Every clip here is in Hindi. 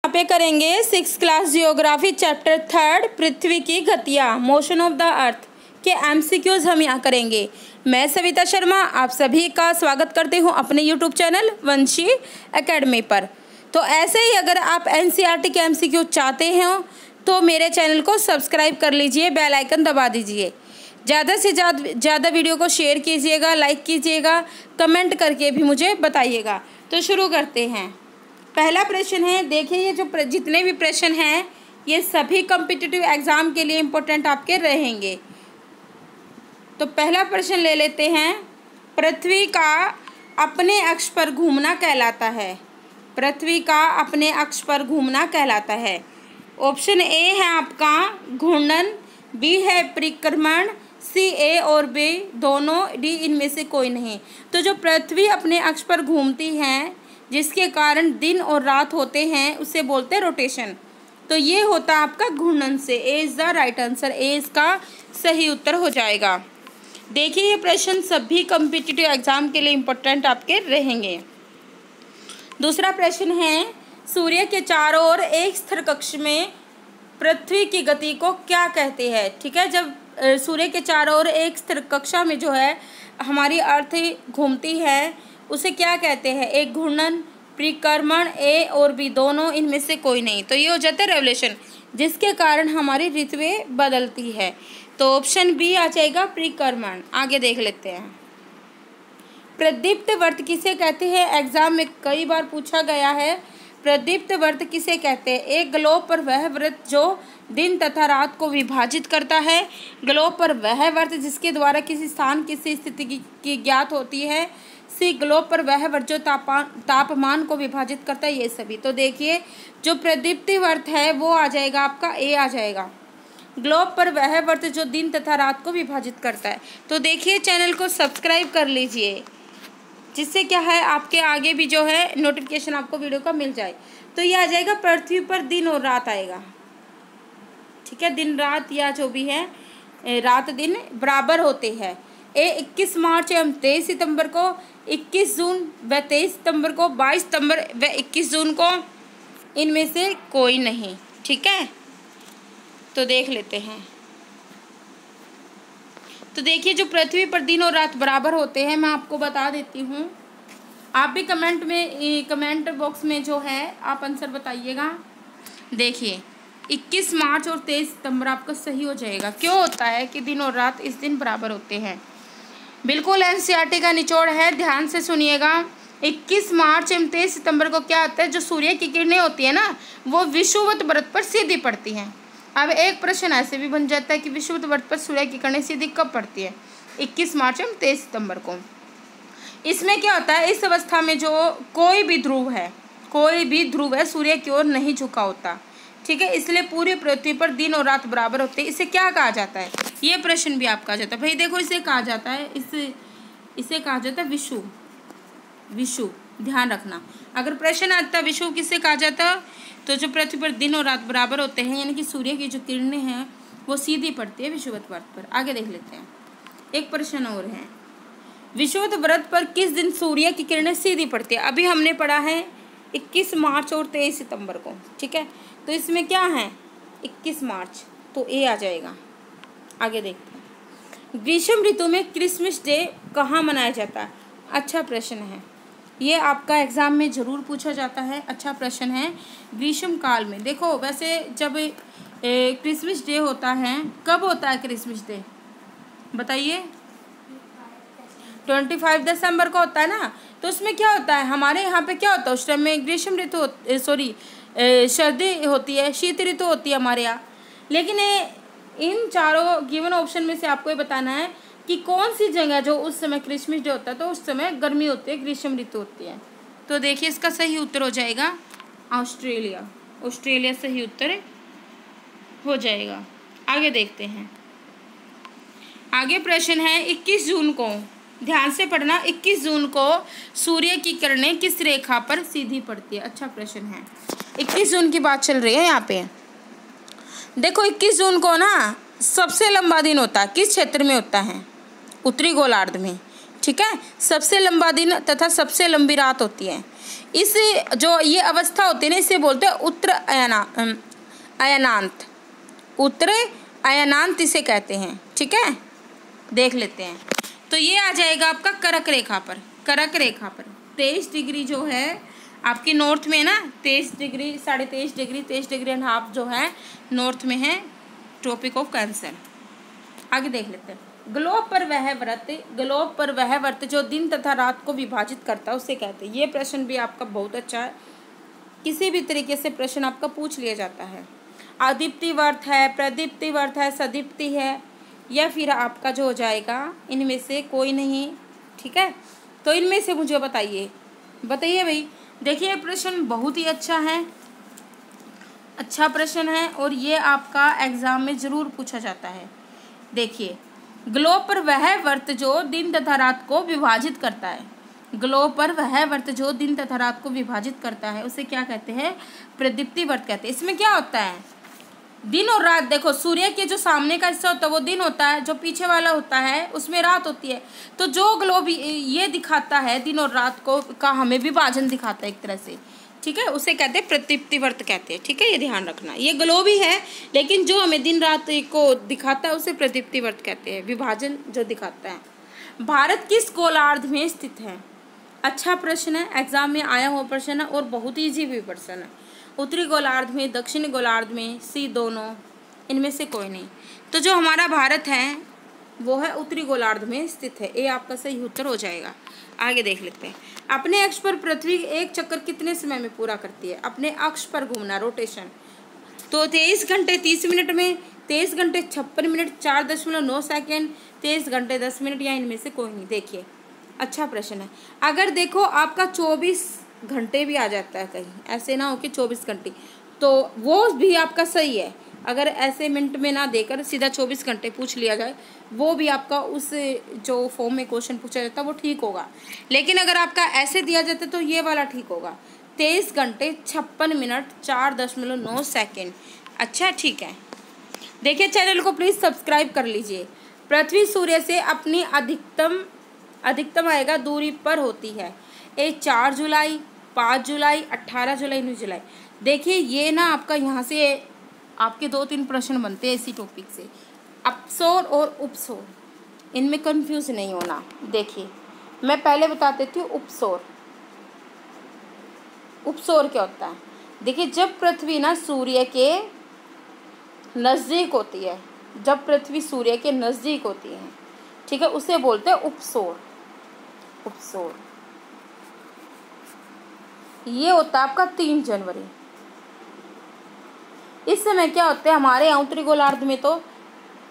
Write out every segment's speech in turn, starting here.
यहाँ पे करेंगे 6th क्लास जियोग्राफी चैप्टर 3 पृथ्वी की गतियाँ मोशन ऑफ द अर्थ के एमसीक्यूज हम यहाँ करेंगे। मैं सविता शर्मा आप सभी का स्वागत करती हूँ अपने यूट्यूब चैनल वंशी एकेडमी पर। तो ऐसे ही अगर आप एनसीईआरटी के एमसीक्यू चाहते हैं तो मेरे चैनल को सब्सक्राइब कर लीजिए, बेल आइकन दबा दीजिए। ज़्यादा से ज़्यादा वीडियो को शेयर कीजिएगा, लाइक कीजिएगा, कमेंट करके भी मुझे बताइएगा। तो शुरू करते हैं। पहला प्रश्न है, देखिए ये जो जितने भी प्रश्न हैं ये सभी कॉम्पिटिटिव एग्ज़ाम के लिए इम्पोर्टेंट आपके रहेंगे। तो पहला प्रश्न ले लेते हैं, पृथ्वी का अपने अक्ष पर घूमना कहलाता है। पृथ्वी का अपने अक्ष पर घूमना कहलाता है। ऑप्शन ए है आपका घूर्णन, बी है परिक्रमण, सी ए और बी दोनों, डी इनमें से कोई नहीं। तो जो पृथ्वी अपने अक्ष पर घूमती है जिसके कारण दिन और रात होते हैं उसे बोलते हैं रोटेशन। तो ये होता है आपका घूर्णन से। A is the right answer, A इसका सही उत्तर हो जाएगा। देखिए ये प्रश्न सभी कॉम्पिटिटिव एग्जाम के लिए इम्पोर्टेंट आपके रहेंगे। दूसरा प्रश्न है, सूर्य के चारों ओर एक स्थिर कक्ष में पृथ्वी की गति को क्या कहते हैं। ठीक है, जब सूर्य के चारों ओर एक स्थिर कक्षा में जो है हमारी अर्थ घूमती है उसे क्या कहते हैं। एक घूर्णन, परिक्रमण, ए और बी दोनों, इनमें से कोई नहीं। तो ये हो जाता है रेवोल्यूशन, जिसके कारण हमारी ऋतुएं बदलती है। तो ऑप्शन बी आ जाएगा परिक्रमण। आगे देख लेते हैं, प्रदीप्त वर्त किसे कहते हैं। एग्जाम में कई बार पूछा गया है, प्रदीप्त वर्त किसे कहते हैं। एक ग्लोब पर वह वृत्त जो दिन तथा रात को विभाजित करता है। ग्लोब पर वह वर्त जिसके द्वारा किसी स्थान किसी स्थिति की ज्ञात होती है। सी ग्लोब पर वह वर्त जो तापमान को विभाजित करता है। ये सभी। तो देखिए जो प्रदीप्ति वर्त है वो आ जाएगा आपका ए आ जाएगा। ग्लोब पर वह वर्त जो दिन तथा रात को विभाजित करता है। तो देखिए चैनल को सब्सक्राइब कर लीजिए, जिससे क्या है आपके आगे भी जो है नोटिफिकेशन आपको वीडियो का मिल जाए। तो ये आ जाएगा पृथ्वी पर दिन और रात आएगा। ठीक है, दिन रात या जो भी है रात दिन बराबर होते हैं। ए 21 मार्च एवं 23 सितंबर को, 21 जून व 23 सितंबर को, 22 सितंबर व 21 जून को, इनमें से कोई नहीं। ठीक है, तो देख लेते हैं। तो देखिए जो पृथ्वी पर दिन और रात बराबर होते हैं मैं आपको बता देती हूँ। आप भी कमेंट बॉक्स में जो है आप आंसर बताइएगा। देखिए 21 मार्च और 23 सितंबर आपका सही हो जाएगा। क्यों होता है कि दिन और रात इस दिन बराबर होते हैं। बिल्कुल एनसीईआरटी का निचोड़ है, ध्यान से सुनिएगा। 21 मार्च एवं 23 सितंबर को क्या होता है, जो सूर्य की किरणें होती है ना वो विषुवत वृत्त पर सीधी पड़ती हैं। अब एक प्रश्न ऐसे भी बन जाता है कि विषुवत वृत्त पर सूर्य की किरणें सीधी कब पड़ती है, 21 मार्च एवं 23 सितंबर को। इसमें क्या होता है, इस अवस्था में जो कोई भी ध्रुव है सूर्य की ओर नहीं झुका होता। ठीक है, इसलिए पूरी पृथ्वी पर दिन और रात बराबर होते हैं। इसे क्या कहा जाता है, ये प्रश्न भी आपका आ जाता है। भाई देखो इसे कहा जाता है, इसे कहा जाता है विषुव। ध्यान रखना, अगर प्रश्न आता है विषुव किससे कहा जाता है, तो जो पृथ्वी पर दिन और रात बराबर होते हैं यानी कि सूर्य की जो किरणें हैं वो सीधी पड़ती है विषुवत वृत्त पर। आगे देख लेते हैं, एक प्रश्न और है, विषुवत वृत्त पर किस दिन सूर्य की किरणें सीधी पड़ती है। अभी हमने पढ़ा है 21 मार्च और 23 सितंबर को। ठीक है, तो इसमें क्या है 21 मार्च, तो ए आ जाएगा। आगे देखते हैं, ग्रीष्म ऋतु में क्रिसमस डे कहाँ मनाया जाता है। अच्छा प्रश्न है, ये आपका एग्ज़ाम में ज़रूर पूछा जाता है। अच्छा प्रश्न है, ग्रीष्म काल में। देखो वैसे जब क्रिसमस डे होता है, कब होता है क्रिसमस डे बताइए, 25 दिसंबर को होता है ना। तो उसमें क्या होता है, हमारे यहाँ पे क्या होता है उस टाइम में ग्रीष्म ऋतु सर्दी होती है, शीत ऋतु होती है हमारे यहाँ। लेकिन इन चारों गिवन ऑप्शन में से आपको ये बताना है कि कौन सी जगह जो उस समय क्रिसमस डे होता है तो उस समय गर्मी होती है, ग्रीष्म ऋतु होती है। तो देखिए इसका सही उत्तर हो जाएगा ऑस्ट्रेलिया सही उत्तर हो जाएगा। आगे देखते हैं, आगे प्रश्न है 21 जून को, ध्यान से पढ़ना, 21 जून को सूर्य की किरणें किस रेखा पर सीधी पड़ती है। अच्छा प्रश्न है, 21 जून की बात चल रही है यहाँ पे। देखो 21 जून को ना सबसे लंबा दिन होता है, किस क्षेत्र में होता है, उत्तरी गोलार्ध में। ठीक है, सबसे लंबा दिन तथा सबसे लंबी रात होती है। इस जो ये अवस्था होती है ना, इसे बोलते हैं उत्तर अयनांत। उत्तर अयनांत इसे कहते हैं। ठीक है, देख लेते हैं। तो ये आ जाएगा आपका कर्क रेखा पर। कर्क रेखा पर 23 डिग्री जो है आपकी नॉर्थ में है ना, 23 degree, 23.5 degree, 23 degree and half जो है नॉर्थ में है ट्रॉपिक ऑफ कैंसर। आगे देख लेते हैं। ग्लोब पर वह व्रत जो दिन तथा रात को विभाजित करता है उसे कहते हैं। ये प्रश्न भी आपका बहुत अच्छा है, किसी भी तरीके से प्रश्न आपका पूछ लिया जाता है। आदित्य व्रत है, प्रदीप्ति व्रत है, सदीप्ति है, या फिर आपका जो हो जाएगा इनमें से कोई नहीं। ठीक है, तो इनमें से मुझे बताइए भाई। देखिए प्रश्न बहुत ही अच्छा है, अच्छा प्रश्न है और ये आपका एग्जाम में ज़रूर पूछा जाता है। देखिए, ग्लोब पर वह व्रत जो दिन तथा रात को विभाजित करता है। ग्लोब पर वह व्रत जो दिन तथा रात को विभाजित करता है उसे क्या कहते हैं? प्रदीप्ति व्रत कहते हैं। इसमें क्या होता है? दिन और रात। देखो, सूर्य के जो सामने का हिस्सा होता है वो दिन होता है, जो पीछे वाला होता है उसमें रात होती है। तो जो ग्लोब ये दिखाता है दिन और रात को का हमें विभाजन दिखाता है एक तरह से। ठीक है, उसे कहते हैं प्रदीप्ति व्रत कहते हैं। ठीक है, ये ध्यान रखना। ये ग्लोब ही है लेकिन जो हमें दिन रात को दिखाता है उसे प्रदीप्ति व्रत कहते हैं, विभाजन जो दिखाता है। भारत किस गोलार्ध में स्थित है? अच्छा प्रश्न है, एग्जाम में आया हुआ प्रश्न है और बहुत ईजी भी प्रश्न है। उत्तरी गोलार्ध में, दक्षिणी गोलार्ध में, सी दोनों, इनमें से कोई नहीं। तो जो हमारा भारत है वो है उत्तरी गोलार्ध में स्थित है। ये आपका सही उत्तर हो जाएगा। आगे देख लेते हैं। अपने अक्ष पर पृथ्वी एक चक्कर कितने समय में पूरा करती है? अपने अक्ष पर घूमना, रोटेशन, तो 23 घंटे 30 मिनट में, 23 घंटे 56 मिनट 4.9 सेकेंड, 23 घंटे 10 मिनट, या इनमें से कोई नहीं। देखिए, अच्छा प्रश्न है। अगर देखो आपका 24 घंटे भी आ जाता है कहीं, ऐसे ना हो कि 24 घंटे, तो वो भी आपका सही है। अगर ऐसे मिनट में ना देकर सीधा 24 घंटे पूछ लिया जाए, वो भी आपका उस जो फॉर्म में क्वेश्चन पूछा जाता है वो ठीक होगा। लेकिन अगर आपका ऐसे दिया जाता है तो ये वाला ठीक होगा, 23 घंटे 56 मिनट 4.9 सेकेंड। अच्छा, ठीक है। देखिए, चैनल को प्लीज़ सब्सक्राइब कर लीजिए। पृथ्वी सूर्य से अपनी अधिकतम आएगा दूरी पर होती है। ये 4 जुलाई, 5 जुलाई, 18 जुलाई, 9 जुलाई। देखिए, ये ना आपका यहाँ से आपके 2-3 प्रश्न बनते हैं इसी टॉपिक से। अपसौर और उपसौर, इनमें कंफ्यूज नहीं होना। देखिए, मैं पहले बता देती हूँ उपसौर। उपसौर क्या होता है? देखिए, जब पृथ्वी ना सूर्य के नज़दीक होती है, जब पृथ्वी सूर्य के नज़दीक होती है, ठीक है, उसे बोलते हैं उपसौर। उपसौर ये होता है आपका 3 जनवरी। इस समय क्या होता है? हमारे यहाँ उत्तरी गोलार्ध में तो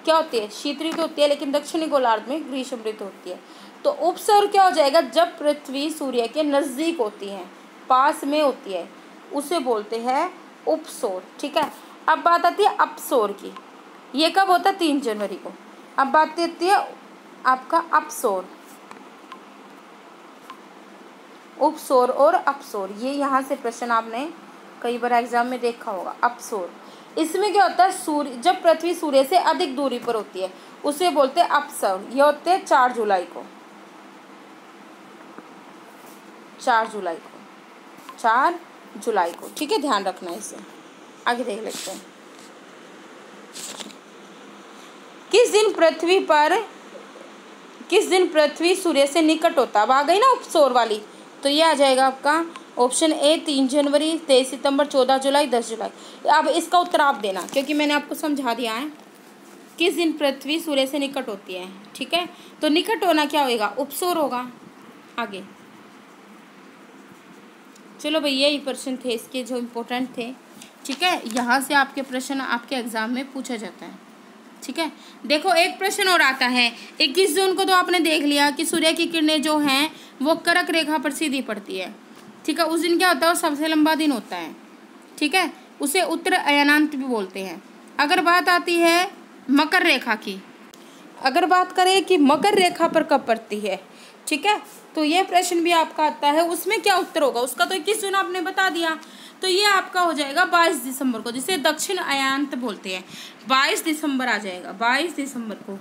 क्या होती है? शीत ऋतु होती है, लेकिन दक्षिणी गोलार्ध में ग्रीष्म ऋतु होती है। तो उपसौर क्या हो जाएगा? जब पृथ्वी सूर्य के नज़दीक होती है, पास में होती है, उसे बोलते हैं उपसौर। ठीक है, अब बात आती है अपसौर की। ये कब होता है? 3 जनवरी को। अब बात आती है आपका अपसौर। उपसौर और अपसौर, ये यहाँ से प्रश्न आपने कई बार एग्जाम में देखा होगा। अपसौर, इसमें क्या होता है? सूर्य, जब पृथ्वी सूर्य से अधिक दूरी पर होती है उसे बोलते हैं अपसौर। ये होते हैं 4 जुलाई को। 4 जुलाई को, 4 जुलाई को। ठीक है, ध्यान रखना इसे। आगे देख लेते हैं। किस दिन पृथ्वी सूर्य से निकट होता है? अब आ गई ना उपसौर वाली, तो ये आ जाएगा आपका ऑप्शन ए 3 जनवरी, 23 सितंबर, 14 जुलाई, 10 जुलाई। अब इसका उत्तर आप देना, क्योंकि मैंने आपको समझा दिया है किस दिन पृथ्वी सूर्य से निकट होती है। ठीक है, तो निकट होना क्या होगा? उपसौर होगा। आगे चलो भाई, यही प्रश्न थे इसके जो इम्पोर्टेंट थे। ठीक है, यहाँ से आपके प्रश्न आपके एग्जाम में पूछा जाता है। ठीक है, देखो एक प्रश्न और आता है। 21 जून को तो आपने देख लिया कि सूर्य की किरणें जो हैं वो कर्क रेखा पर सीधी पड़ती है। ठीक है, उस दिन क्या होता है? वो सबसे लंबा दिन होता है। ठीक है, उसे उत्तर अयनांत भी बोलते हैं। अगर बात आती है मकर रेखा की, अगर बात करें कि मकर रेखा पर कब पड़ती है, ठीक है, तो ये प्रश्न भी आपका आता है। उसमें क्या उत्तर होगा? उसका तो 21 जून आपने बता दिया, तो ये आपका हो जाएगा 22 दिसंबर को, जिसे दक्षिण अयनांत बोलते हैं। 22 दिसंबर आ जाएगा, 22 दिसंबर को।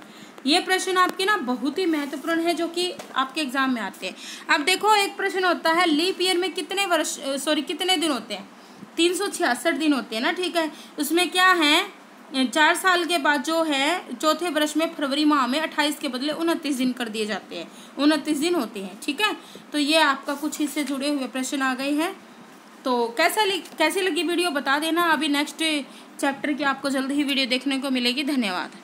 ये प्रश्न आपके ना बहुत ही महत्वपूर्ण है, जो कि आपके एग्जाम में आते हैं। अब देखो, एक प्रश्न होता है लीप ईयर में कितने दिन होते हैं? 366 दिन होते हैं ना, ठीक है। उसमें क्या है, 4 साल के बाद जो है चौथे वर्ष में फरवरी माह में 28 के बदले 29 दिन कर दिए जाते हैं, 29 दिन होते हैं, ठीक है। तो ये आपका कुछ इससे जुड़े हुए प्रश्न आ गए हैं। तो कैसी लगी वीडियो बता देना। अभी नेक्स्ट चैप्टर की आपको जल्द ही वीडियो देखने को मिलेगी। धन्यवाद।